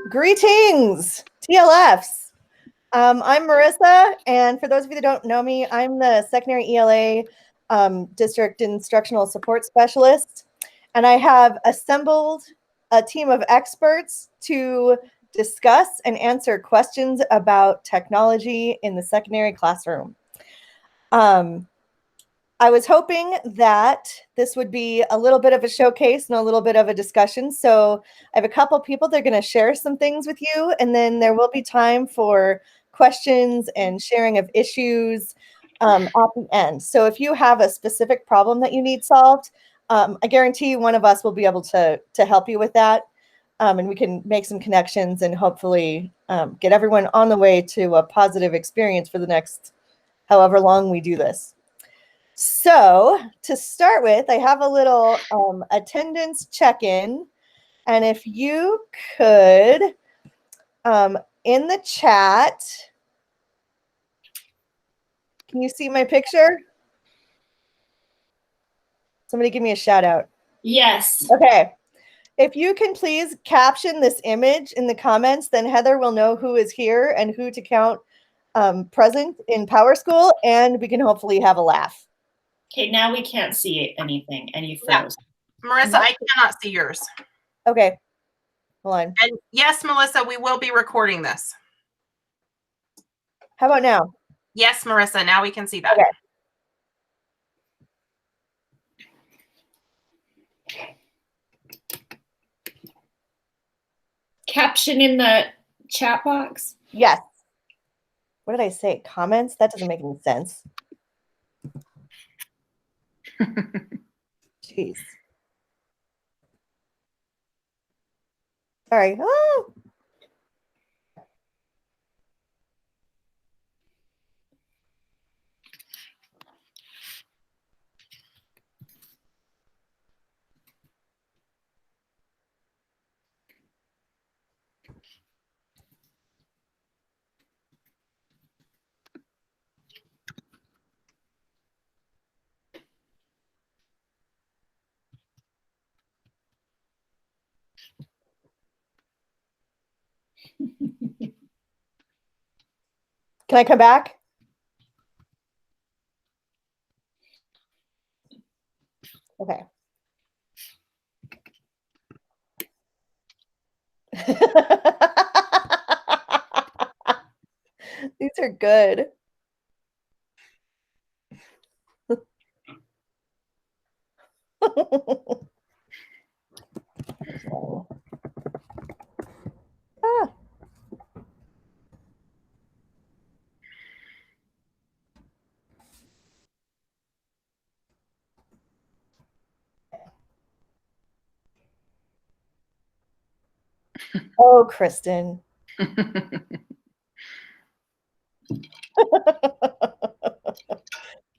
Greetings, TLFs. I'm Marissa, and for those of you that don't know me, I'm the secondary ELA district instructional support specialist, and I have assembled a team of experts to discuss and answer questions about technology in the secondary classroom. I was hoping that this would be a little bit of a showcase and a little bit of a discussion. So I have a couple people that are going to share some things with you, and then there will be time for questions and sharing of issues at the end. So if you have a specific problem that you need solved, I guarantee one of us will be able to help you with that. And we can make some connections and hopefully get everyone on the way to a positive experience for the next however long we do this. So to start with, I have a little attendance check-in. And if you could, in the chat, can you see my picture? Somebody give me a shout out. Yes. Okay. If you can please caption this image in the comments, then Heather will know who is here and who to count present in Power School, and we can hopefully have a laugh. Okay, now we can't see anything, and you froze. Yeah. Marissa, I cannot see yours. Okay. Hold on. And yes, Melissa, we will be recording this. How about now? Yes, Marissa, now we can see that. Okay. Caption in the chat box? Yes. What did I say? Comments? That doesn't make any sense. Jeez. Sorry. Oh. Can I come back? Okay. These are good. Ah. Oh, Kristen.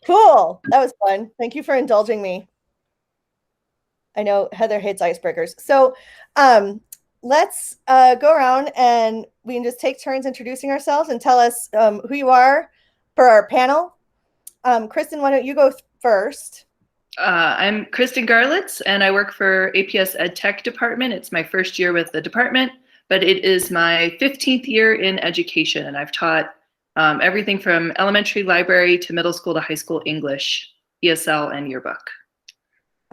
Cool. That was fun. Thank you for indulging me. I know Heather hates icebreakers. So let's go around and we can just take turns introducing ourselves and tell us who you are for our panel. Kristen, why don't you go first? I'm Kristen Garlitz, and I work for APS Ed Tech Department. It's my first year with the department, but it is my 15th year in education, and I've taught everything from elementary library to middle school to high school English, ESL, and yearbook.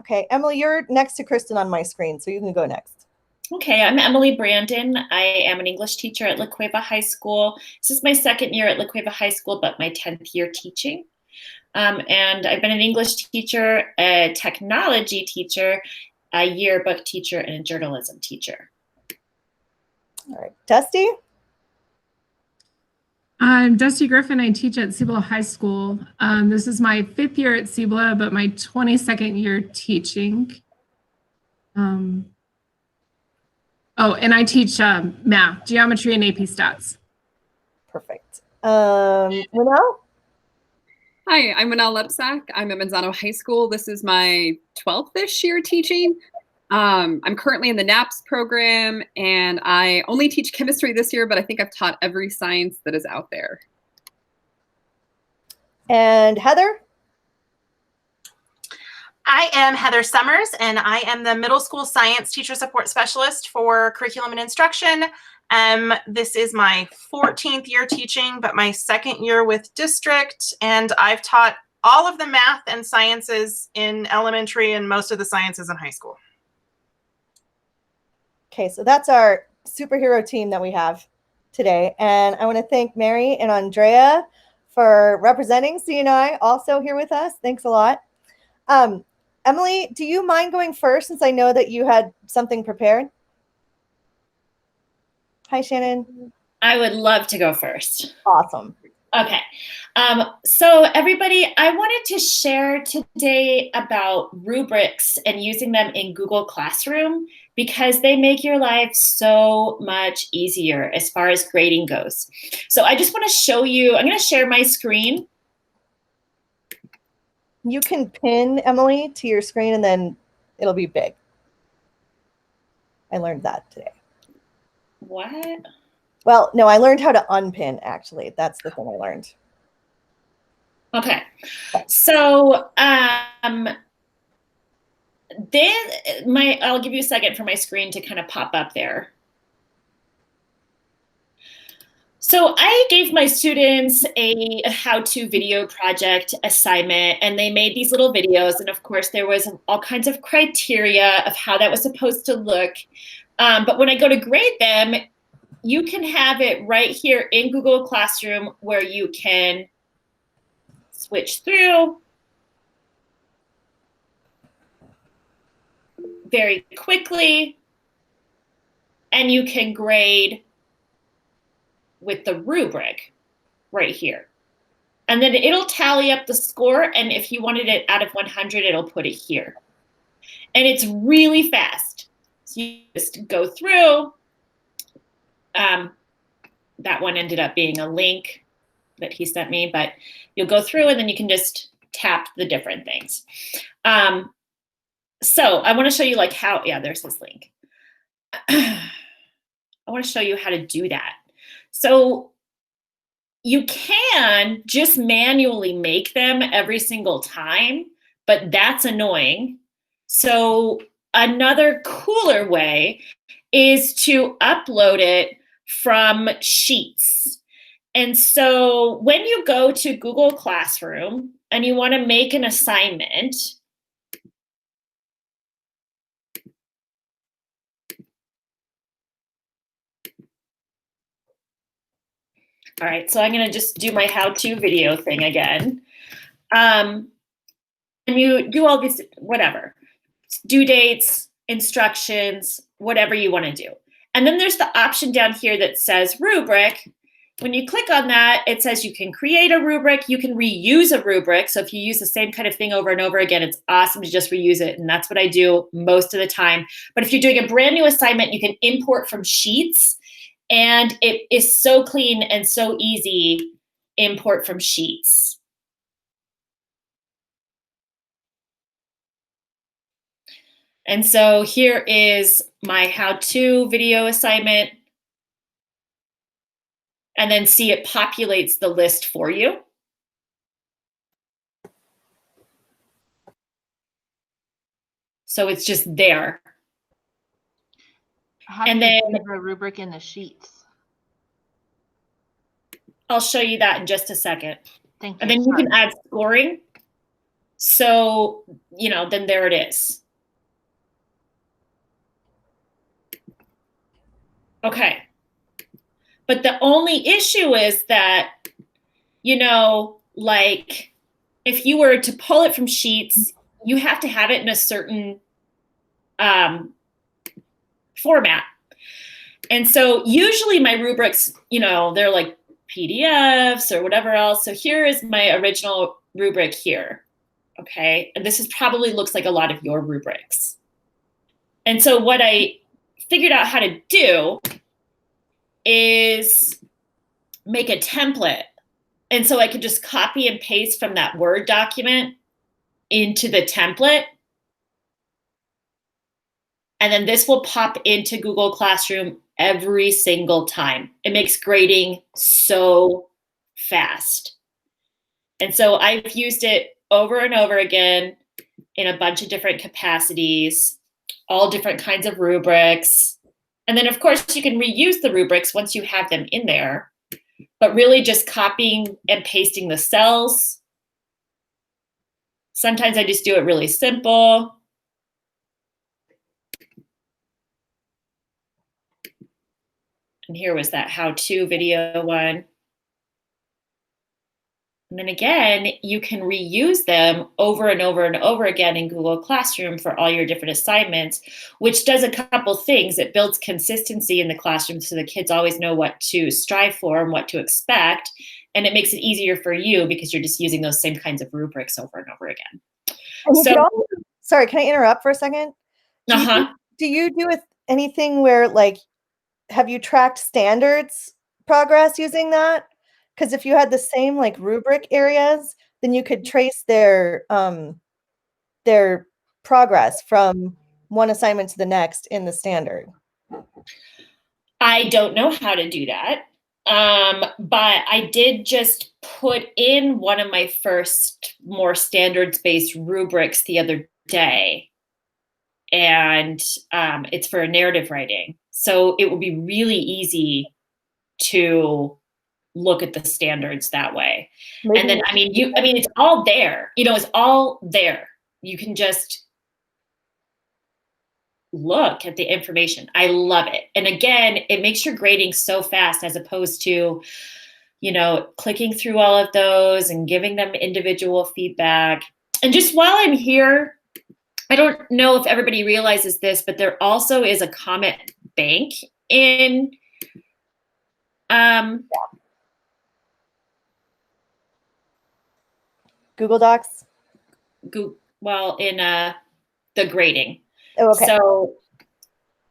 Okay, Emily, you're next to Kristen on my screen, so you can go next. Okay, I'm Emily Brandon. I am an English teacher at La Cueva High School. This is my second year at La Cueva High School, but my 10th year teaching. And I've been an English teacher, a technology teacher, a yearbook teacher, and a journalism teacher. All right, Dusty? I'm Dusty Griffin. I teach at Cibola High School. This is my 5th year at Cibola, but my 22nd year teaching. Oh, and I teach math, geometry, and AP stats. Perfect. Manal? Hi, I'm Manal Lepsak. I'm at Manzano High School. This is my 12th-ish year teaching. I'm currently in the NAPS program, and I only teach chemistry this year, but I think I've taught every science that is out there. And Heather? I am Heather Summers, and I am the middle school science teacher support specialist for curriculum and instruction. This is my 14th year teaching, but my second year with district, and I've taught all of the math and sciences in elementary and most of the sciences in high school. Okay, so that's our superhero team that we have today. And I want to thank Mary and Andrea for representing CNI also here with us. Thanks a lot. Emily, do you mind going first since I know that you had something prepared? Hi, Shannon. I would love to go first. Awesome. Okay. So everybody, I wanted to share today about rubrics and using them in Google Classroom because they make your life so much easier as far as grading goes. So I just want to show you, I'm going to share my screen. You can pin, Emily, to your screen and then it'll be big. I learned that today. What? Well, no, I learned how to unpin, actually. That's the thing I learned. Okay. So I'll give you a second for my screen to kind of pop up there. So I gave my students a how-to video project assignment, and they made these little videos. And of course, there was all kinds of criteria of how that was supposed to look. But when I go to grade them, you can have it right here in Google Classroom where you can switch through very quickly, and you can grade with the rubric right here. And then it'll tally up the score, and if you wanted it out of 100, it'll put it here. And it's really fast. So you just go through. That one ended up being a link that he sent me, but you'll go through and then you can just tap the different things. So I want to show you like how, yeah, there's this link. I want to show you how to do that. So you can just manually make them every single time, but that's annoying. So another cooler way is to upload it from Sheets. And so when you go to Google Classroom and you want to make an assignment, all right, so I'm going to just do my how-to video thing again. And you do all these, whatever, due dates, instructions, whatever you want to do. And then there's the option down here that says rubric. When you click on that, it says you can create a rubric, you can reuse a rubric. So if you use the same kind of thing over and over again, it's awesome to just reuse it. And that's what I do most of the time. But if you're doing a brand new assignment, you can import from Sheets. And it is so clean and so easy, import from Sheets. And so here is my how-to video assignment. And then see, it populates the list for you. So it's just there. How And do you then give a rubric in the Sheets? I'll show you that in just a second. Thank you. And then you can add scoring. So, you know, then there it is. Okay. But the only issue is that, you know, like if you were to pull it from Sheets, you have to have it in a certain format. And so usually my rubrics, you know, they're like PDFs or whatever else. So here is my original rubric here. Okay. And this is probably looks like a lot of your rubrics. And so what I figured out how to do is make a template. And so I could just copy and paste from that Word document into the template. And then this will pop into Google Classroom every single time. It makes grading so fast. And so I've used it over and over again. in a bunch of different capacities, all different kinds of rubrics. And then, of course, you can reuse the rubrics once you have them in there, but really just copying and pasting the cells. Sometimes I just do it really simple. And here was that how-to video one. And then again, you can reuse them over and over and over again in Google Classroom for all your different assignments, which does a couple things. It builds consistency in the classroom so the kids always know what to strive for and what to expect. And it makes it easier for you because you're just using those same kinds of rubrics over and over again. So, sorry, can I interrupt for a second? Do you do anything where, like, have you tracked standards progress using that? Because if you had the same like rubric areas, then you could trace their progress from one assignment to the next in the standard. I don't know how to do that, but I did just put in one of my first more standards-based rubrics the other day, and it's for narrative writing. So it will be really easy to look at the standards that way. Maybe. And then, I mean, it's all there, it's all there. You can just look at the information. I love it. And again, it makes your grading so fast as opposed to, clicking through all of those and giving them individual feedback. And just while I'm here, I don't know if everybody realizes this, but there also is a comment bank in Google Docs? In the grading. Oh, okay.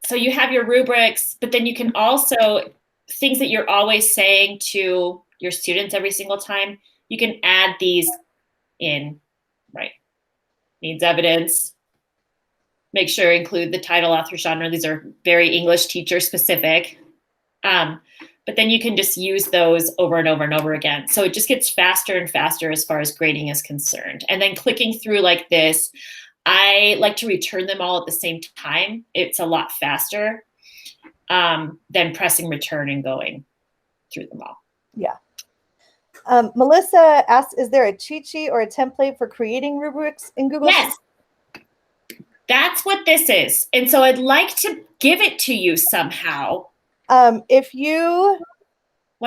So you have your rubrics, but then you can also, things that you're always saying to your students every single time, you can add these in, right? Needs evidence. Make sure include the title, author, genre. These are very English teacher specific. But then you can just use those over and over and over again. So it just gets faster and faster as far as grading is concerned. And then clicking through like this, I like to return them all at the same time. It's a lot faster than pressing return and going through them all. Yeah. Melissa asks, is there a cheat sheet or a template for creating rubrics in Google? Yes. That's what this is. And so I'd like to give it to you somehow. Why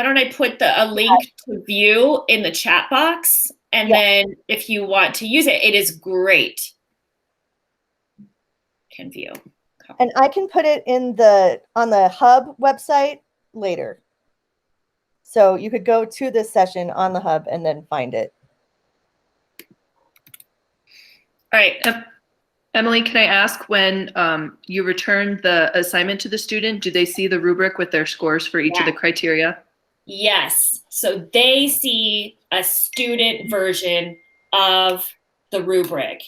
don't I put a link to view in the chat box? And then if you want to use it, it is great. Can view. And I can put it on the Hub website later. So you could go to this session on the Hub and then find it. All right. Emily, can I ask when you return the assignment to the student, do they see the rubric with their scores for each of the criteria? Yes. So they see a student version of the rubric.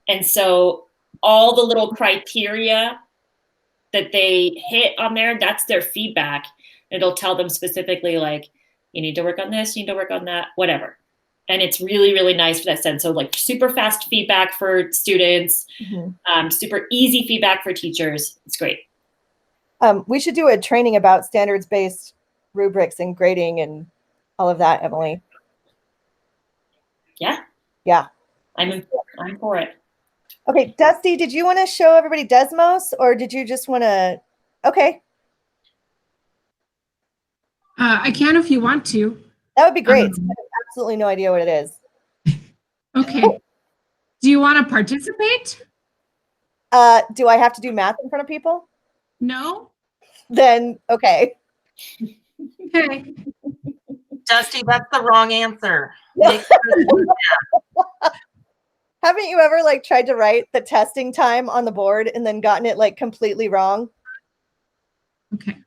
And so all the little criteria that they hit on there, that's their feedback. It'll tell them specifically, like, you need to work on this, you need to work on that, whatever. And it's really, really nice for that sense. So like super fast feedback for students, super easy feedback for teachers. It's great. We should do a training about standards-based rubrics and grading and all of that, Emily. Yeah. Yeah. I'm for it. Okay, Dusty, did you want to show everybody Desmos, or did you just want to? Okay. I can if you want to. That would be great. I have absolutely no idea what it is. Okay. Do you want to participate? Do I have to do math in front of people? No. Then, okay. Okay. Dusty, that's the wrong answer. Haven't you ever like tried to write the testing time on the board and then gotten it like completely wrong? Okay.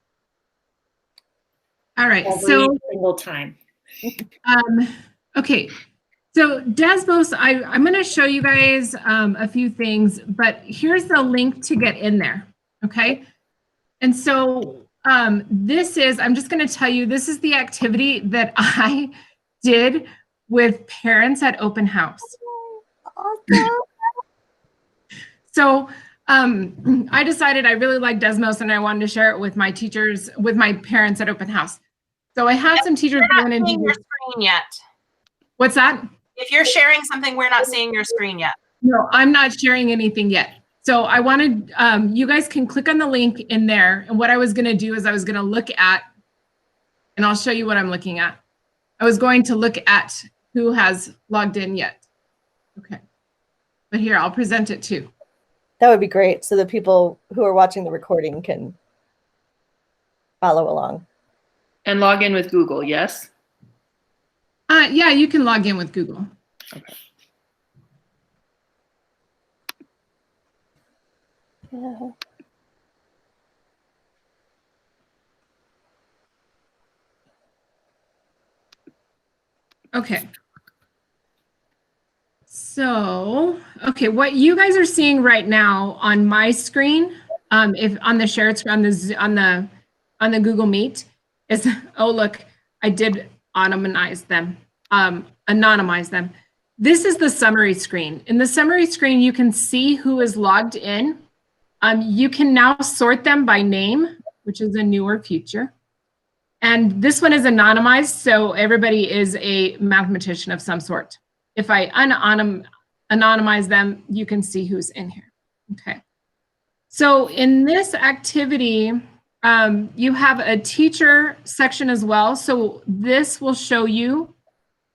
All right. Every single time. Okay. So Desmos, I'm going to show you guys a few things, but here's the link to get in there. Okay. And so this is, I'm just going to tell you, this is the activity that I did with parents at open house. Awesome. So I decided I really like Desmos and I wanted to share it with my teachers, with my parents at open house. So I had some teachers We're not going seeing into your screen yet. What's that? If you're sharing something, we're not seeing your screen yet. No, I'm not sharing anything yet. So I wanted, you guys can click on the link in there. And what I was going to do is I was going to look at, and I'll show you what I'm looking at. I was going to look at who has logged in yet. Okay. But here, I'll present it too. That would be great, so the people who are watching the recording can follow along. And log in with Google, yes? Yeah, you can log in with Google. Okay. Yeah. Okay. So, okay, what you guys are seeing right now on my screen, if on the shared screen on the Google Meet, is oh look, I did anonymize them. This is the summary screen. In the summary screen, you can see who is logged in. You can now sort them by name, which is a newer feature. And this one is anonymized, so everybody is a mathematician of some sort. If I anonymize them, you can see who's in here. Okay. So in this activity, you have a teacher section as well. So this will show you,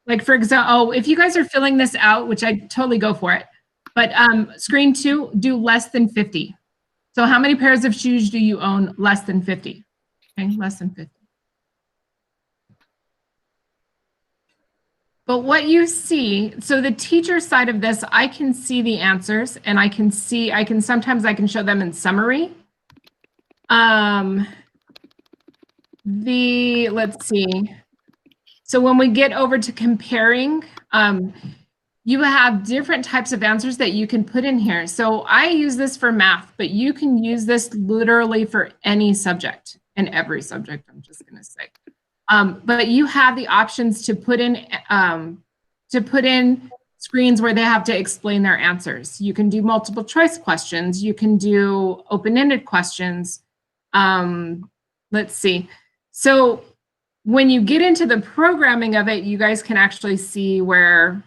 like for example, if you guys are filling this out, which I totally go for it, but screen 2, do less than 50. So how many pairs of shoes do you own less than 50? Okay, less than 50. But what you see, so the teacher side of this, I can see the answers and sometimes I can show them in summary. Let's see. So when we get over to comparing, you have different types of answers that you can put in here. So I use this for math, but you can use this literally for any subject and every subject, I'm just gonna say. But you have the options to put in screens where they have to explain their answers. You can do multiple choice questions. You can do open-ended questions. Let's see. So when you get into the programming of it, you guys can actually see where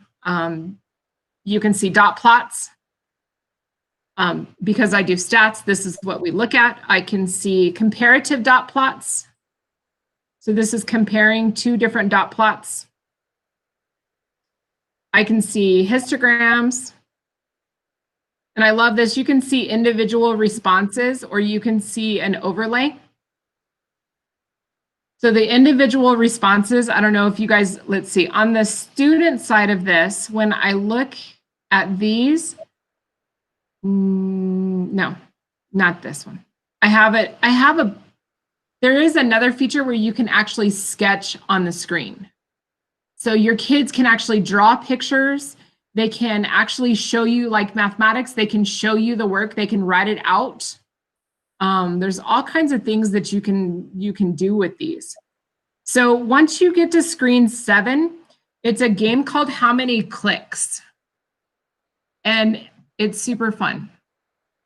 you can see dot plots. Because I do stats, this is what we look at. I can see comparative dot plots. So this is comparing 2 different dot plots. I can see histograms. And I love this. You can see individual responses or you can see an overlay. So the individual responses, I don't know if you guys, let's see, on the student side of this, when I look at these, no, not this one. There is another feature where you can actually sketch on the screen. So your kids can actually draw pictures. They can actually show you, like mathematics, they can show you the work, they can write it out. There's all kinds of things that you can do with these. So once you get to screen 7, it's a game called How Many Clicks? And it's super fun.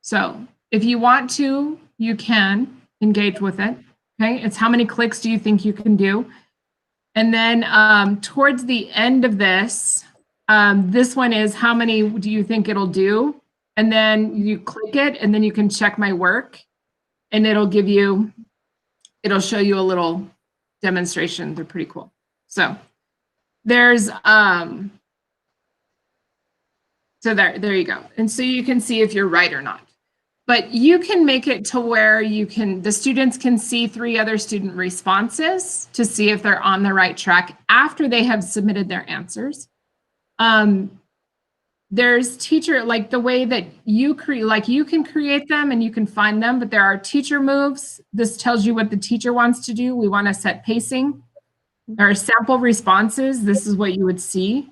So if you want to, you can engage with it. Okay, it's how many clicks do you think you can do? And then towards the end of this, this one is how many do you think it'll do? And then you click it and then you can check my work and it'll show you a little demonstration. They're pretty cool. So there's, so there you go. And so you can see if you're right or not. But you can make it to where the students can see 3 other student responses to see if they're on the right track after they have submitted their answers. There's teacher, like the way that you create, like you can create them and you can find them, but there are teacher moves. This tells you what the teacher wants to do. We want to set pacing. There are sample responses. This is what you would see.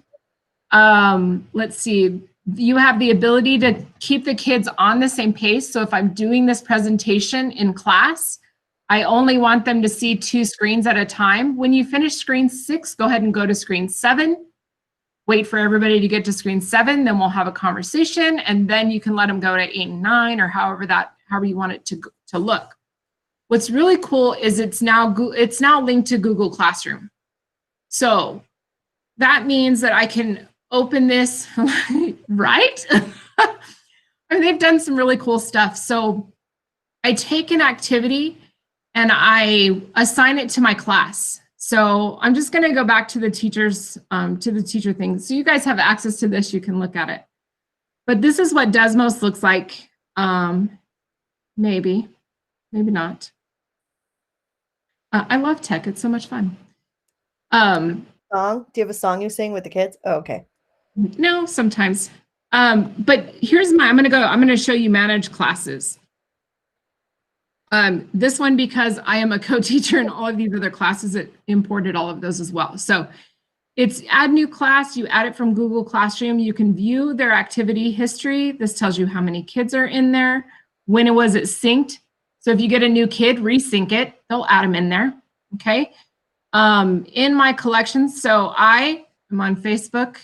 Let's see. You have the ability to keep the kids on the same pace. So if I'm doing this presentation in class, I only want them to see 2 screens at a time. When you finish screen 6, go ahead and go to screen 7. wait for everybody to get to screen 7, then we'll have a conversation, and then you can let them go to 8 and 9 or however you want it to look. What's really cool is it's now linked to Google Classroom. So that means that I can open this, right? And they've done some really cool stuff. So I take an activity and I assign it to my class. So I'm just going to go back to the teachers, to the teacher thing. So you guys have access to this. You can look at it. But this is what Desmos looks like. Maybe not. I love tech. It's so much fun. Song? Do you have a song you sing with the kids? Oh, okay. No, sometimes. But here's I'm going to show you manage classes. This one, because I am a co-teacher in all of these other classes, it imported all of those as well. So it's add new class. You add it from Google Classroom. You can view their activity history. This tells you how many kids are in there, when it was synced. So if you get a new kid, resync it. They'll add them in there. Okay. In my collections, so I am on Facebook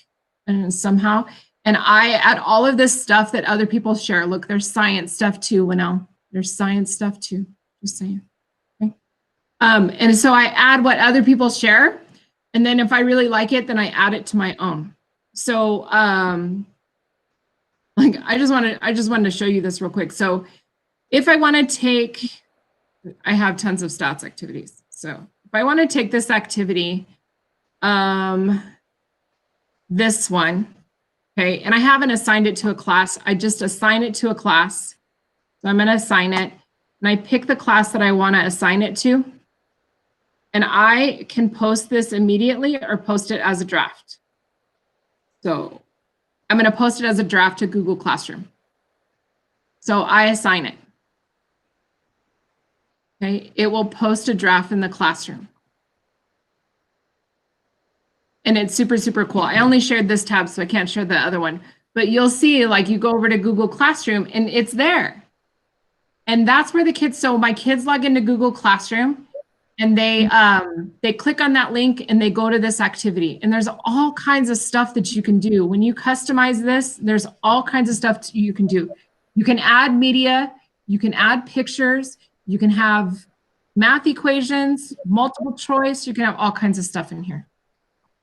and somehow, and I add all of this stuff that other people share. Look, there's science stuff too, Winnell. There's science stuff too, just saying. Okay. And so I add what other people share, and then if I really like it, then I add it to my own. So like I just wanted to show you this real quick. So if I want to take, I have tons of stats activities. So if I want to take this activity, this one, okay, and I haven't assigned it to a class, I just assign it to a class. So I'm going to assign it, and I pick the class that I want to assign it to, and I can post this immediately or post it as a draft. So I'm going to post it as a draft to Google Classroom. So I assign it. Okay, it will post a draft in the classroom. And it's super, super cool. I only shared this tab, so I can't share the other one. But you'll see, like, you go over to Google Classroom, and it's there. And that's where the kids, so my kids log into Google Classroom, and they click on that link, and they go to this activity. And there's all kinds of stuff that you can do. When you customize this, there's all kinds of stuff you can do. You can add media. You can add pictures. You can have math equations, multiple choice. You can have all kinds of stuff in here.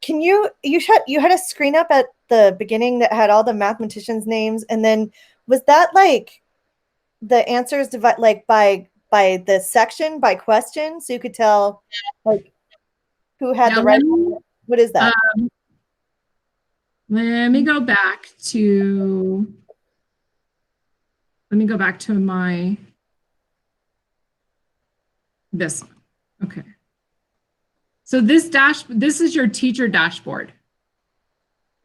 Can you had a screen up at the beginning that had all the mathematicians' names, and then was that like the answers like by the section, by question, so you could tell like who had the right one? What is that? Let me go back to my this one. Okay. So this is your teacher dashboard.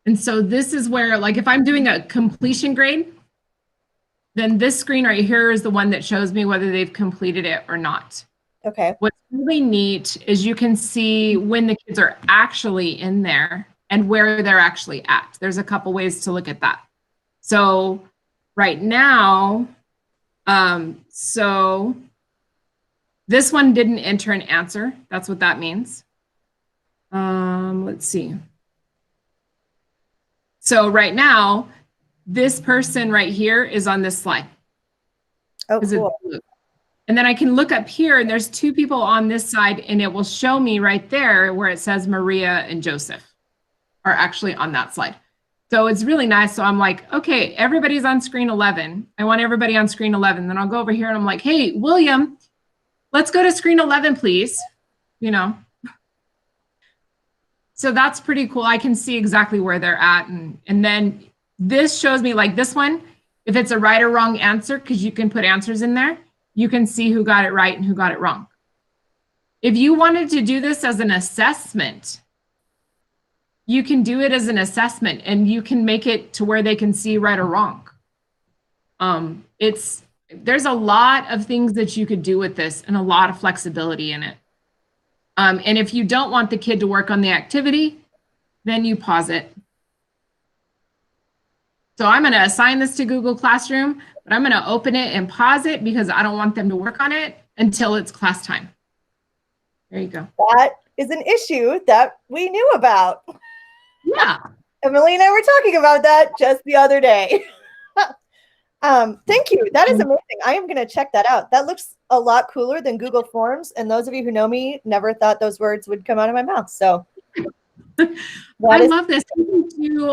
And so this is where, like, if I'm doing a completion grade, then this screen right here is the one that shows me whether they've completed it or not. Okay. What's really neat is you can see when the kids are actually in there and where they're actually at. There's a couple ways to look at that. So right now, so this one didn't enter an answer. That's what that means. Let's see. So right now, this person right here is on this slide. Oh, cool. And then I can look up here, and there's two people on this side, and it will show me right there where it says Maria and Joseph are actually on that slide. So it's really nice. So I'm like, okay, everybody's on screen 11. I want everybody on screen 11. Then I'll go over here and I'm like, hey, William, let's go to screen 11, please. You know. So that's pretty cool. I can see exactly where they're at. And then this shows me, like this one, if it's a right or wrong answer, because you can put answers in there, you can see who got it right and who got it wrong. If you wanted to do this as an assessment, you can do it as an assessment, and you can make it to where they can see right or wrong. There's a lot of things that you could do with this and a lot of flexibility in it. And if you don't want the kid to work on the activity, then you pause it. So I'm going to assign this to Google Classroom, but I'm going to open it and pause it because I don't want them to work on it until it's class time. There you go. That is an issue that we knew about. Yeah. Emily and I were talking about that just the other day. Thank you. That is amazing. I am going to check that out. That looks a lot cooler than Google Forms. And those of you who know me never thought those words would come out of my mouth. So I love this. You can do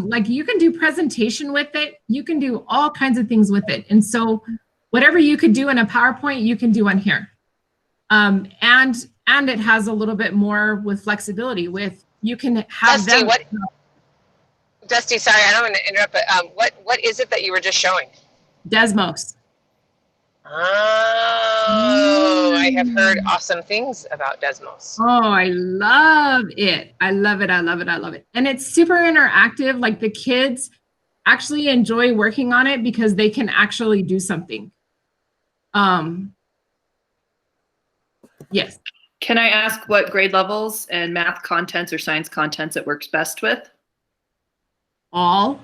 like you can do presentation with it. You can do all kinds of things with it. And so whatever you could do in a PowerPoint, you can do on here. And it has a little bit more with flexibility with you can have Dusty, them. Dusty, sorry, I don't want to interrupt, but what is it that you were just showing? Desmos. Oh, I have heard awesome things about Desmos. Oh, I love it. I love it. I love it. I love it. And it's super interactive. Like the kids actually enjoy working on it because they can actually do something. Yes. Can I ask what grade levels and math contents or science contents it works best with? All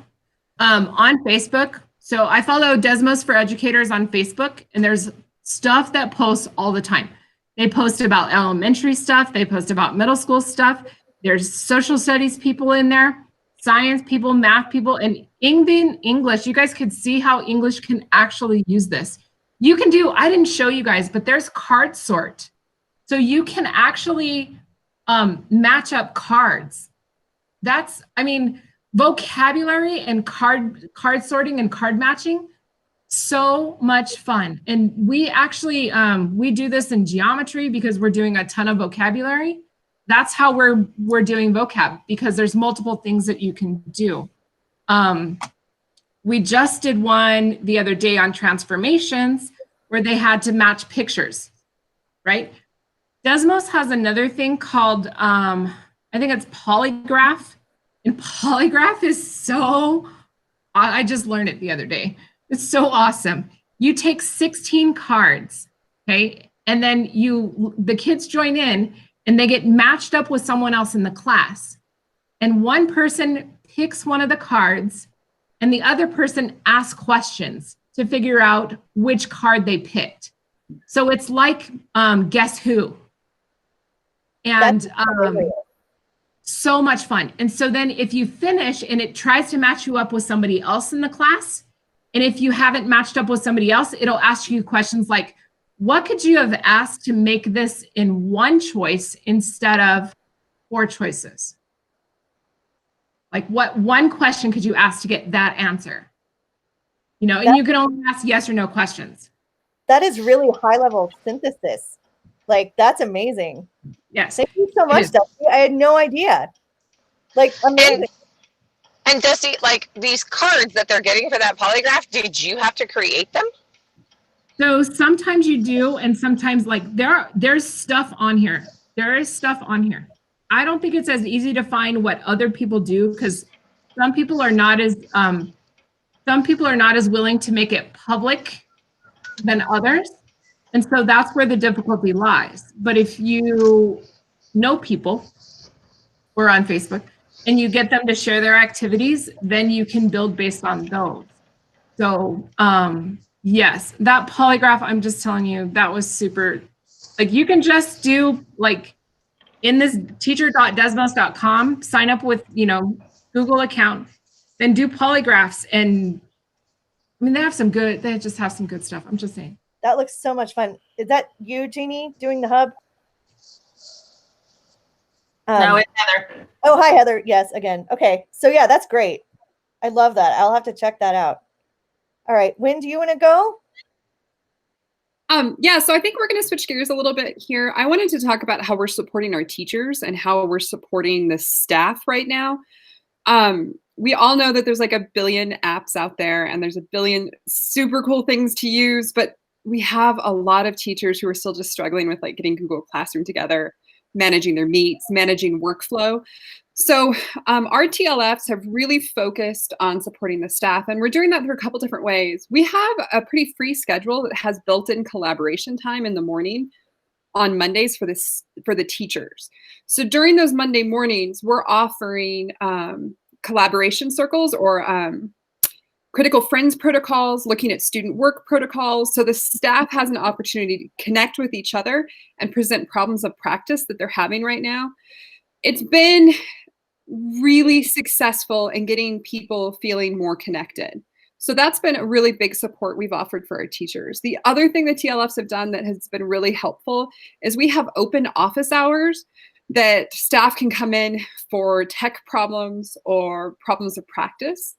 on Facebook. So I follow Desmos for Educators on Facebook, and there's stuff that posts all the time. They post about elementary stuff. They post about middle school stuff. There's social studies people in there, science people, math people, and even English. You guys could see how English can actually use this. You can do, I didn't show you guys, but there's card sort. So you can actually match up cards. That's, I mean, vocabulary and card sorting and card matching, so much fun. And we actually, we do this in geometry because we're doing a ton of vocabulary. That's how we're doing vocab because there's multiple things that you can do. We just did one the other day on transformations where they had to match pictures, right? Desmos has another thing called, I think it's polygraph. And polygraph is so, I just learned it the other day. It's so awesome. You take 16 cards, okay? And then the kids join in and they get matched up with someone else in the class. And one person picks one of the cards and the other person asks questions to figure out which card they picked. So it's like Guess Who. And so much fun. And so then if you finish and it tries to match you up with somebody else in the class, and if you haven't matched up with somebody else, it'll ask you questions like, what could you have asked to make this in one choice instead of 4 choices? Like what one question could you ask to get that answer? You know, and you can only ask yes or no questions. That is really high level synthesis. Like, that's amazing. Yes. Thank you so much, Dusty. I had no idea. Like, amazing. And Dusty, like these cards that they're getting for that polygraph, did you have to create them? So sometimes you do, and sometimes like there's stuff on here. There is stuff on here. I don't think it's as easy to find what other people do because some people are not as willing to make it public than others. And so that's where the difficulty lies. But if you know people or on Facebook and you get them to share their activities, then you can build based on those. So yes, that polygraph, I'm just telling you, that was super, like you can just do like in this teacher.desmos.com, sign up with, Google account, then do polygraphs. And I mean, they just have some good stuff. I'm just saying. That looks so much fun. Is that you, Jeannie, doing the hub? No, it's Heather. Oh, hi, Heather. Yes, again. Okay. So yeah, that's great. I love that. I'll have to check that out. All right. When do you want to go? Yeah, so I think we're going to switch gears a little bit here. I wanted to talk about how we're supporting our teachers and how we're supporting the staff right now. We all know that there's like a billion apps out there and there's a billion super cool things to use, but we have a lot of teachers who are still just struggling with like getting Google Classroom together, managing their meets, managing workflow. So our TLFs have really focused on supporting the staff, and we're doing that through a couple different ways. We have a pretty free schedule that has built-in collaboration time in the morning on Mondays for the teachers. So during those Monday mornings, we're offering collaboration circles or critical friends protocols, looking at student work protocols. So the staff has an opportunity to connect with each other and present problems of practice that they're having right now. It's been really successful in getting people feeling more connected. So that's been a really big support we've offered for our teachers. The other thing the TLFs have done that has been really helpful is we have open office hours that staff can come in for tech problems or problems of practice.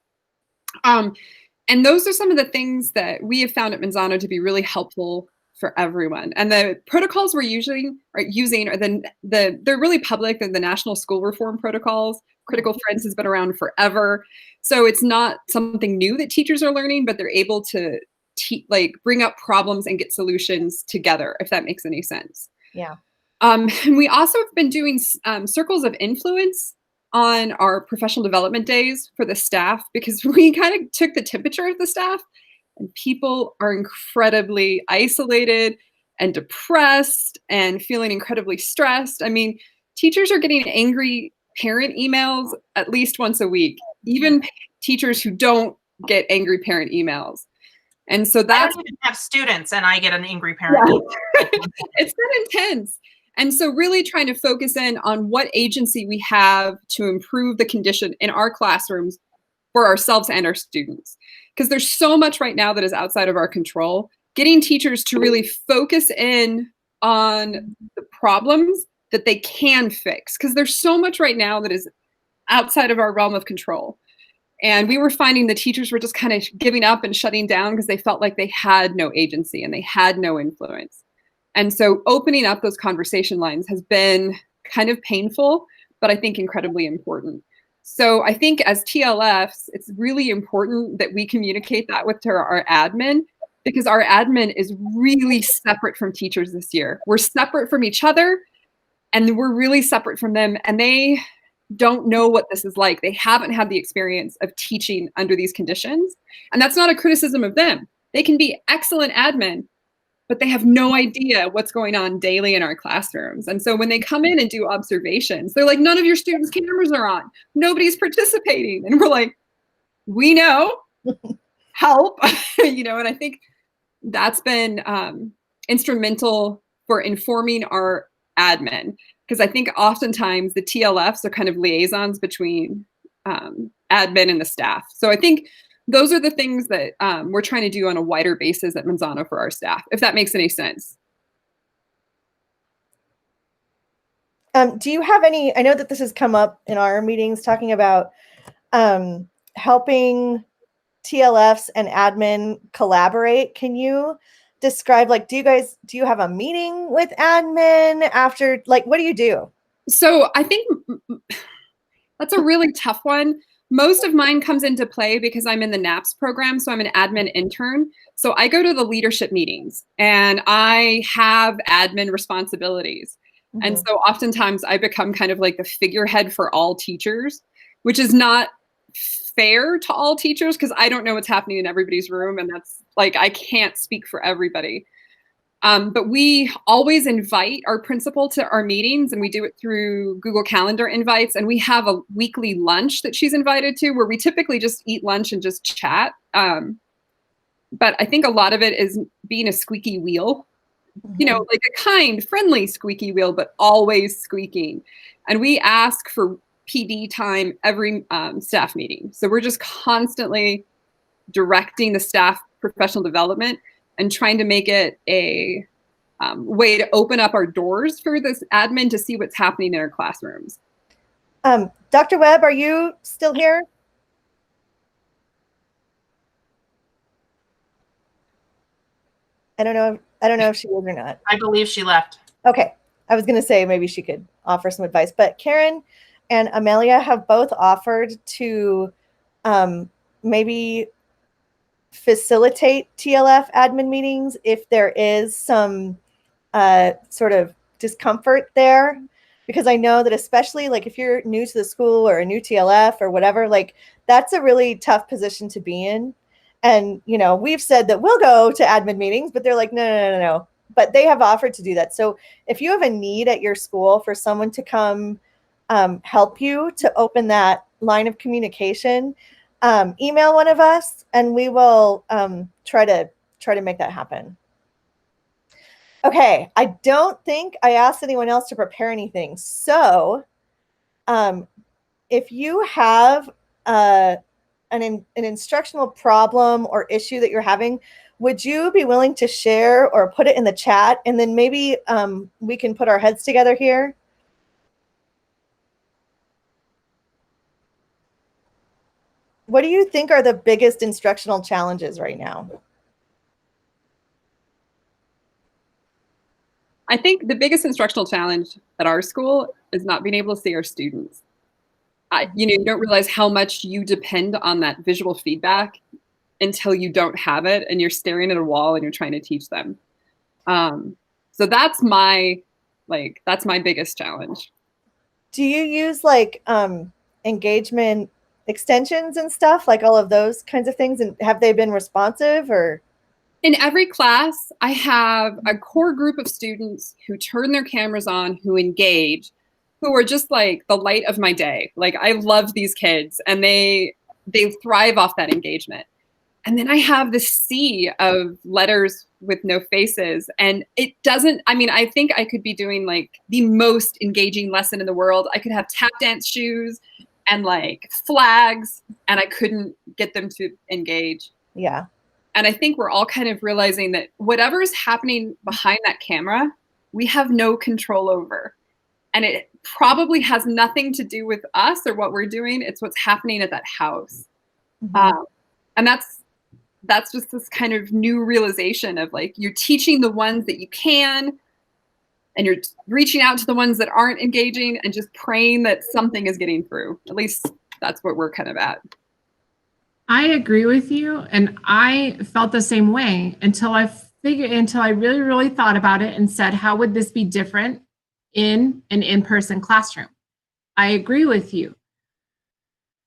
And those are some of the things that we have found at Manzano to be really helpful for everyone. And the protocols we're using are they're really public. They're the National School Reform Protocols. Critical Friends has been around forever. So it's not something new that teachers are learning, but they're able to bring up problems and get solutions together, if that makes any sense. Yeah. And we also have been doing circles of influence on our professional development days for the staff, because we kind of took the temperature of the staff, and people are incredibly isolated and depressed and feeling incredibly stressed. I mean, teachers are getting angry parent emails at least once a week, even teachers who don't get angry parent emails. And so that's— I don't even have students and I get an angry parent. Yeah. It's been intense. And so really trying to focus in on what agency we have to improve the condition in our classrooms for ourselves and our students. Because there's so much right now that is outside of our control. Getting teachers to really focus in on the problems that they can fix. Because there's so much right now that is outside of our realm of control. And we were finding the teachers were just kind of giving up and shutting down because they felt like they had no agency and they had no influence. And so opening up those conversation lines has been kind of painful, but I think incredibly important. So I think as TLFs, it's really important that we communicate that with our admin, because our admin is really separate from teachers this year. We're separate from each other, and we're really separate from them, and they don't know what this is like. They haven't had the experience of teaching under these conditions. And that's not a criticism of them. They can be excellent admin, but they have no idea what's going on daily in our classrooms. And so when they come in and do observations, they're like, none of your students' cameras are on. Nobody's participating. And we're like, we know, help, and I think that's been instrumental for informing our admin, because I think oftentimes the TLFs are kind of liaisons between admin and the staff. So I think those are the things that we're trying to do on a wider basis at Manzano for our staff, if that makes any sense. Do you have any, I know that this has come up in our meetings talking about helping TLFs and admin collaborate. Can you describe, do you have a meeting with admin after, what do you do? So I think that's a really tough one. Most of mine comes into play because I'm in the NAPS program, so I'm an admin intern. So I go to the leadership meetings and I have admin responsibilities. Mm-hmm. And so oftentimes I become kind of like the figurehead for all teachers, which is not fair to all teachers because I don't know what's happening in everybody's room. And that's I can't speak for everybody. But we always invite our principal to our meetings, and we do it through Google Calendar invites. And we have a weekly lunch that she's invited to where we typically just eat lunch and just chat. But I think a lot of it is being a squeaky wheel, mm-hmm. Like a kind, friendly squeaky wheel, but always squeaking. And we ask for PD time every staff meeting. So we're just constantly directing the staff professional development and trying to make it a way to open up our doors for this admin to see what's happening in our classrooms. Dr. Webb, are you still here? I don't know if she is or not. I believe she left. Okay. I was going to say maybe she could offer some advice, but Karen and Amelia have both offered to maybe facilitate TLF admin meetings if there is some sort of discomfort there, because I know that especially if you're new to the school or a new TLF or whatever, that's a really tough position to be in. And we've said that we'll go to admin meetings, but they're like, no. But they have offered to do that. So if you have a need at your school for someone to come help you to open that line of communication, email one of us and we will try to make that happen. Okay, I don't think I asked anyone else to prepare anything. So if you have an instructional problem or issue that you're having, would you be willing to share or put it in the chat? And then maybe we can put our heads together here. What do you think are the biggest instructional challenges right now? I think the biggest instructional challenge at our school is not being able to see our students. You don't realize how much you depend on that visual feedback until you don't have it and you're staring at a wall and you're trying to teach them. So that's my biggest challenge. Do you use like engagement extensions and stuff, like all of those kinds of things? And have they been responsive or? In every class, I have a core group of students who turn their cameras on, who engage, who are just like the light of my day. Like, I love these kids and they thrive off that engagement. And then I have this sea of letters with no faces. And it doesn't, I think I could be doing like the most engaging lesson in the world. I could have tap dance shoes and like flags, and I couldn't get them to engage. Yeah. And I think we're all kind of realizing that whatever is happening behind that camera, we have no control over. And it probably has nothing to do with us or what we're doing. It's what's happening at that house. Mm-hmm. And that's just this kind of new realization of like, you're teaching the ones that you can, and you're reaching out to the ones that aren't engaging and just praying that something is getting through. At least that's what we're kind of at. I agree with you. And I felt the same way until I really, really thought about it and said, how would this be different in an in-person classroom? I agree with you.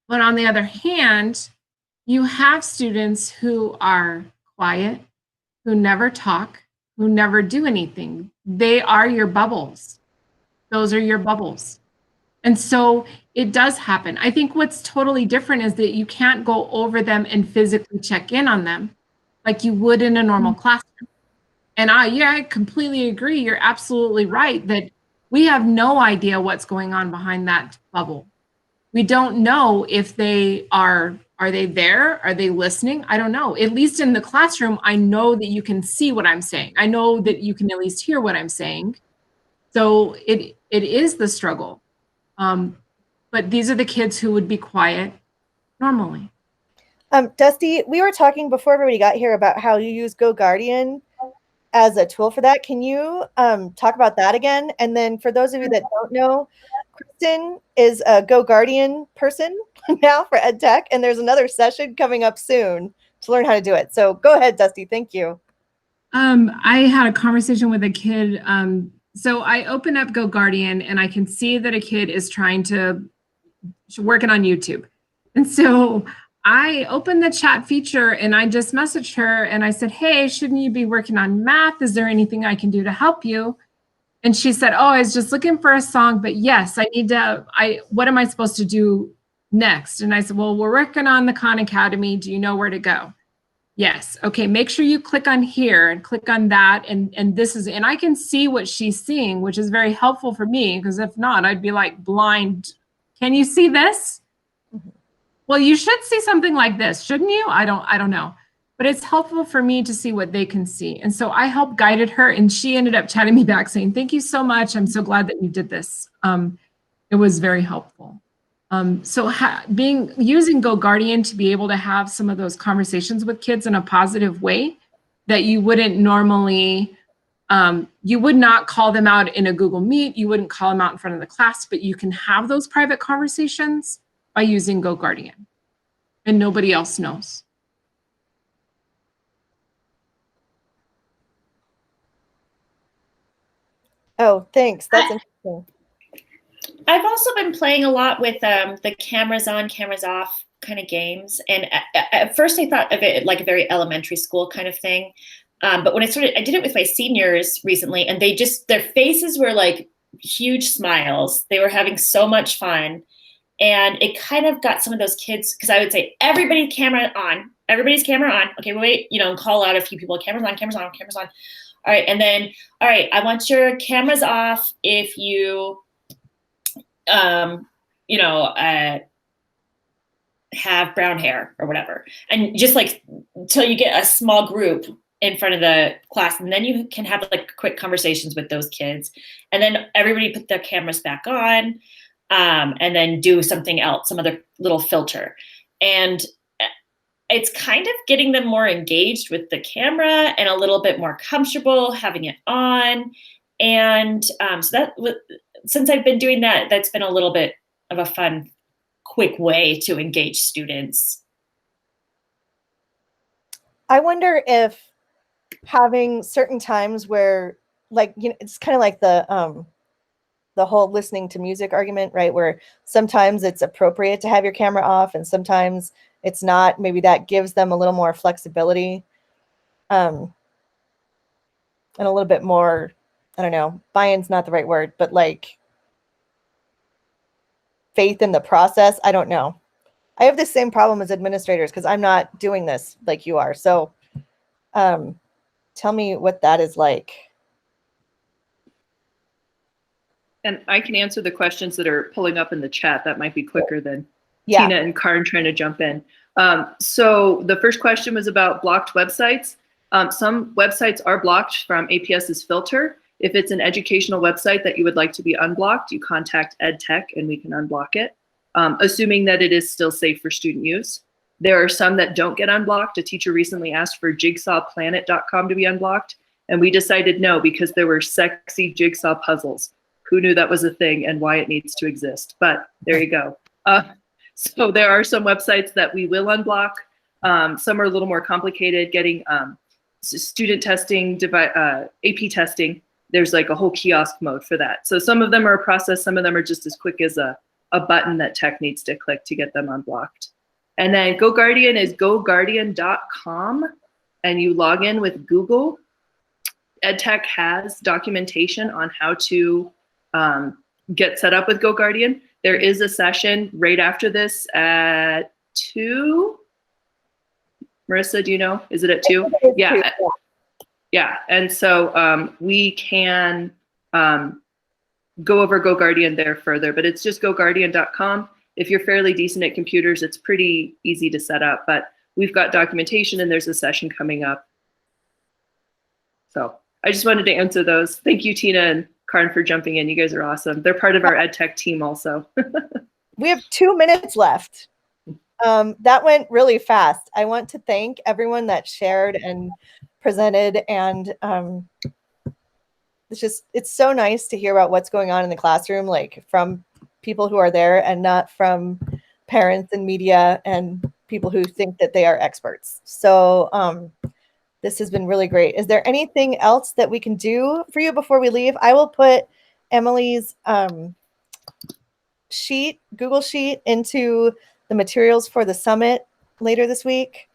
But on the other hand, you have students who are quiet, who never talk, who never do anything. They are your bubbles. Those are your bubbles. And so it does happen. I think what's totally different is that you can't go over them and physically check in on them like you would in a normal classroom. And I completely agree. You're absolutely right that we have no idea what's going on behind that bubble. We don't know if they are they there? Are they listening? I don't know. At least in the classroom, I know that you can see what I'm saying. I know that you can at least hear what I'm saying. So it is the struggle. But these are the kids who would be quiet normally. Dusty, we were talking before everybody got here about how you use Goguardian as a tool for that. Can you talk about that again? And then for those of you that don't know, Kristen is a Goguardian person now for EdTech, and there's another session coming up soon to learn how to do it. So go ahead, Dusty. Thank you. I had a conversation with a kid. So I open up Goguardian and I can see that a kid is working on YouTube. And so I opened the chat feature and I just messaged her and I said, hey, shouldn't you be working on math? Is there anything I can do to help you? And she said, oh, I was just looking for a song, but yes, what am I supposed to do next? And I said, well, we're working on the Khan Academy. Do you know where to go? Yes. Okay. Make sure you click on here and click on that. And I can see what she's seeing, which is very helpful for me, because if not, I'd be like blind. Can you see this? Mm-hmm. Well, you should see something like this, shouldn't you? I don't know. But it's helpful for me to see what they can see. And so I helped guided her, and she ended up chatting me back saying, thank you so much. I'm so glad that you did this. It was very helpful. Using Goguardian to be able to have some of those conversations with kids in a positive way that you wouldn't normally, you would not call them out in a Google Meet, you wouldn't call them out in front of the class, but you can have those private conversations by using Goguardian, and nobody else knows. Oh, thanks. That's interesting. I've also been playing a lot with the cameras on, cameras off kind of games. And at first I thought of it like a very elementary school kind of thing. But when I did it with my seniors recently, and their faces were like huge smiles. They were having so much fun. And it kind of got some of those kids, because I would say, everybody's camera on. Okay, wait, and call out a few people, cameras on, cameras on, cameras on. All right, and then, all right, I want your cameras off if you have brown hair or whatever. And just like until you get a small group in front of the class, and then you can have like quick conversations with those kids, and then everybody put their cameras back on, and then do something else, some other little filter. And it's kind of getting them more engaged with the camera and a little bit more comfortable having it on. And so that, since I've been doing that, that's been a little bit of a fun, quick way to engage students. I wonder if having certain times where, like, it's kind of like the whole listening to music argument, right? Where sometimes it's appropriate to have your camera off and sometimes it's not. Maybe that gives them a little more flexibility, and a little bit more, I don't know, buy-in's not the right word, but like faith in the process. I don't know. I have the same problem as administrators because I'm not doing this like you are. So tell me what that is like. And I can answer the questions that are pulling up in the chat. That might be quicker than Yeah. Tina and Karin trying to jump in. So the first question was about blocked websites. Some websites are blocked from APS's filter. If it's an educational website that you would like to be unblocked, you contact EdTech and we can unblock it, assuming that it is still safe for student use. There are some that don't get unblocked. A teacher recently asked for jigsawplanet.com to be unblocked, and we decided no because there were sexy jigsaw puzzles. Who knew that was a thing and why it needs to exist? But there you go. So there are some websites that we will unblock. Some are a little more complicated, getting student testing, AP testing. There's like a whole kiosk mode for that. So some of them are a process, some of them are just as quick as a button that tech needs to click to get them unblocked. And then Goguardian is goguardian.com, and you log in with Google. EdTech has documentation on how to get set up with Goguardian. There is a session right after this at 2. Marissa, do you know? Is it at 2? Yeah. Yeah. And so we can go over Goguardian there further, but it's just goguardian.com. If you're fairly decent at computers, it's pretty easy to set up, but we've got documentation and there's a session coming up. So I just wanted to answer those. Thank you, Tina and Karin, for jumping in. You guys are awesome. They're part of our EdTech team also. We have 2 minutes left. That went really fast. I want to thank everyone that shared and presented, and it's so nice to hear about what's going on in the classroom, like from people who are there and not from parents and media and people who think that they are experts. So this has been really great. Is there anything else that we can do for you before we leave? I will put Emily's Google Sheet into the materials for the summit later this week.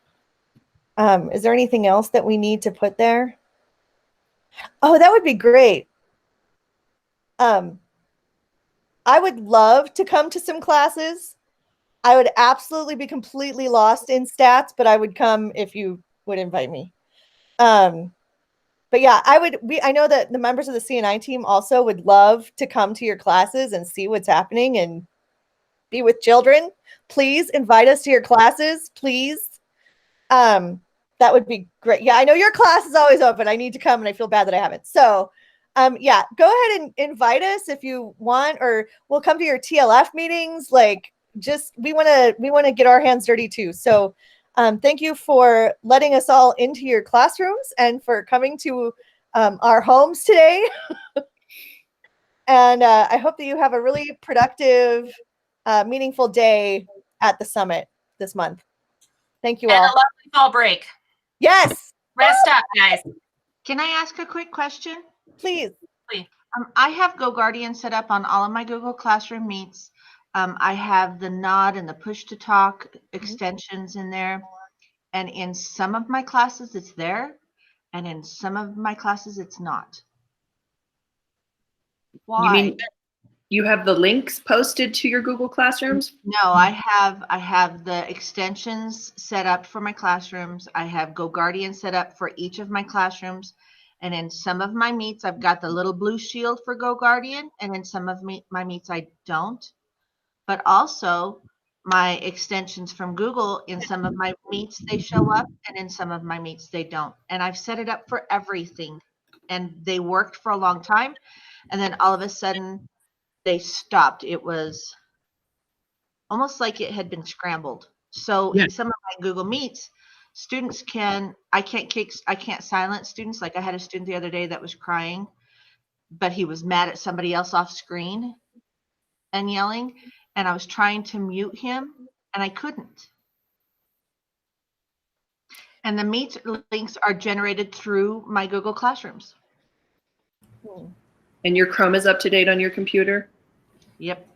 Is there anything else that we need to put there? Oh, that would be great. I would love to come to some classes. I would absolutely be completely lost in stats, but I would come if you would invite me. But yeah, I know that the members of the CNI team also would love to come to your classes and see what's happening and be with children. Please invite us to your classes, please. That would be great. Yeah, I know your class is always open. I need to come and I feel bad that I haven't. So yeah, go ahead and invite us if you want, or we'll come to your TLF meetings. Like, just we want to get our hands dirty too. So thank you for letting us all into your classrooms and for coming to our homes today. And I hope that you have a really productive, meaningful day at the summit this month. Thank you all. And a lovely fall break. Yes. Rest up, guys. Can I ask a quick question? Please. I have Goguardian set up on all of my Google Classroom Meets. I have the nod and the push to talk extensions in there. And in some of my classes, it's there. And in some of my classes, it's not. Why? You mean you have the links posted to your Google Classrooms? No, I have the extensions set up for my classrooms. I have Goguardian set up for each of my classrooms. And in some of my meets, I've got the little blue shield for Goguardian. And in some of my meets, I don't. but also my extensions from Google. In some of my meets, they show up, and in some of my meets, they don't. And I've set it up for everything, and they worked for a long time. And then all of a sudden, they stopped. It was almost like it had been scrambled. So Yeah. in some of my Google Meets, students I can't silence students. Like I had a student the other day that was crying, but he was mad at somebody else off screen and yelling, and I was trying to mute him and I couldn't. And the Meet links are generated through my Google Classrooms. And your Chrome is up to date on your computer? Yep.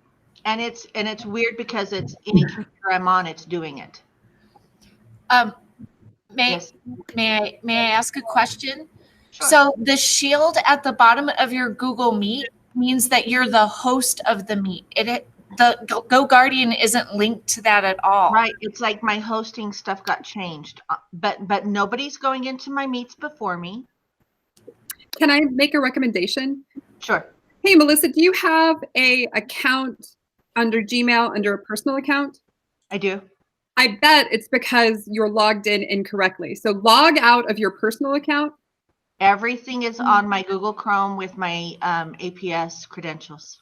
And it's weird because it's any computer I'm on, it's doing it. May I ask a question? Sure. So the shield at the bottom of your Google Meet means that you're the host of the Meet. The Goguardian isn't linked to that at all. Right. It's like my hosting stuff got changed, but nobody's going into my Meets before me. Can I make a recommendation? Sure. Hey, Melissa, do you have a account under Gmail under a personal account? I do. I bet it's because you're logged in incorrectly. So log out of your personal account. Everything is on my Google Chrome with my APS credentials.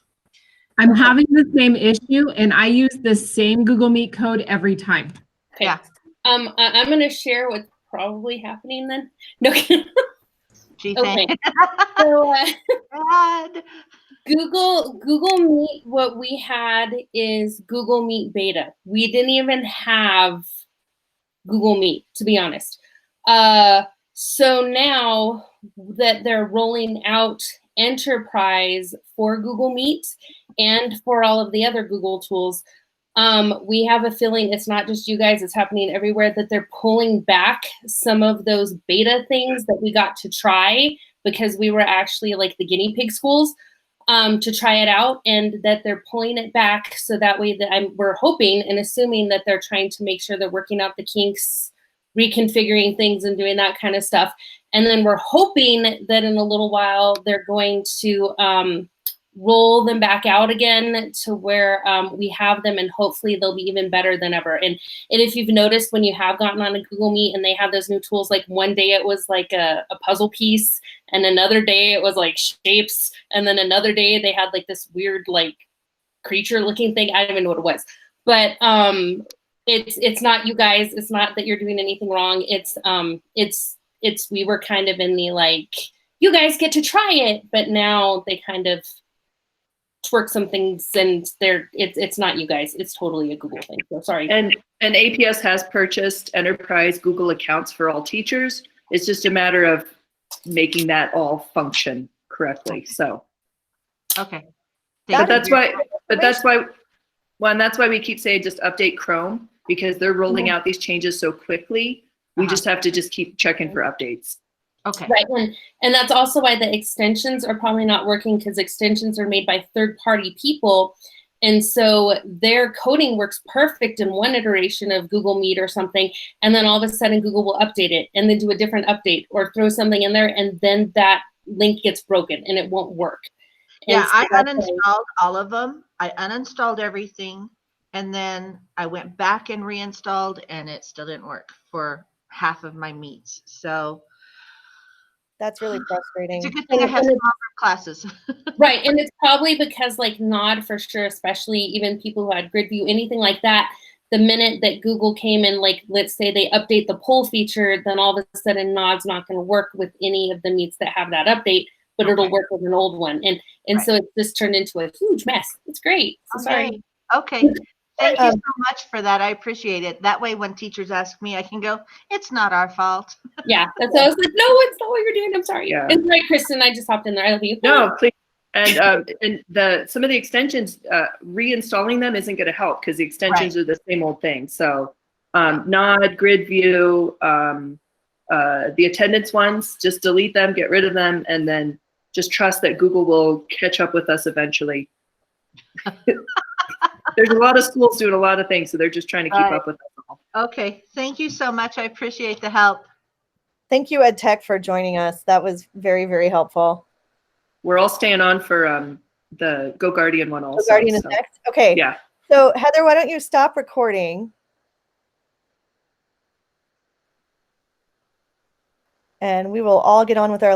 I'm having the same issue, and I use the same Google Meet code every time. Okay. Yeah. I'm going to share what's probably happening then. No. Gee, Okay. thank So God. Google Meet, what we had is Google Meet beta. We didn't even have Google Meet, to be honest. So now that they're rolling out Enterprise for Google Meet and for all of the other Google tools, we have a feeling it's not just you guys, it's happening everywhere, that they're pulling back some of those beta things that we got to try because we were actually like the guinea pig schools to try it out, and that they're pulling it back so that way that we're hoping and assuming that they're trying to make sure they're working out the kinks, reconfiguring things and doing that kind of stuff. And then we're hoping that in a little while they're going to roll them back out again to where we have them, and hopefully they'll be even better than ever. And if you've noticed, when you have gotten on a Google Meet and they have those new tools, like one day it was like a puzzle piece, and another day it was like shapes, and then another day they had like this weird like creature looking thing. I don't even know what it was, but it's not you guys. It's not that you're doing anything wrong. It's we were kind of in the like, you guys get to try it, but now they kind of twerk some things, and it's not you guys. It's totally a Google thing. So sorry. And APS has purchased enterprise Google accounts for all teachers. It's just a matter of making that all function correctly. So. Okay. But that's why we keep saying just update Chrome, because they're rolling out these changes so quickly. We just have to just keep checking for updates. Okay. Right, and that's also why the extensions are probably not working, because extensions are made by third-party people, and so their coding works perfect in one iteration of Google Meet or something, and then all of a sudden Google will update it and then do a different update or throw something in there, and then that link gets broken and it won't work. And Yeah, so I that's uninstalled all of them. I uninstalled everything, and then I went back and reinstalled, and it still didn't work for half of my meets. So That's really frustrating. it's a good thing I have some longer classes. Right, and it's probably because like Nod for sure, especially even people who had grid view, anything like that, the minute that Google came in, like let's say they update the poll feature, then all of a sudden Nod's not going to work with any of the meets that have that update, but it'll work with an old one. And so it's just turned into a huge mess. It's great. So sorry. Okay. Thank you so much for that. I appreciate it. That way when teachers ask me, I can go, it's not our fault. Yeah, that's what I was like, no, it's not what you're doing. I'm sorry. Yeah. It's right, Kristen. I just hopped in there. I love you. No, please. And some of the extensions, reinstalling them isn't going to help, because the extensions are the same old thing. So Nod, Grid View, the attendance ones, just delete them, get rid of them, and then just trust that Google will catch up with us eventually. There's a lot of schools doing a lot of things, so they're just trying to keep up with us all. Okay. Thank you so much. I appreciate the help. Thank you, Ed Tech, for joining us. That was very, very helpful. We're all staying on for the Goguardian one also. Goguardian is next? Okay. Yeah. So Heather, why don't you stop recording? And we will all get on with our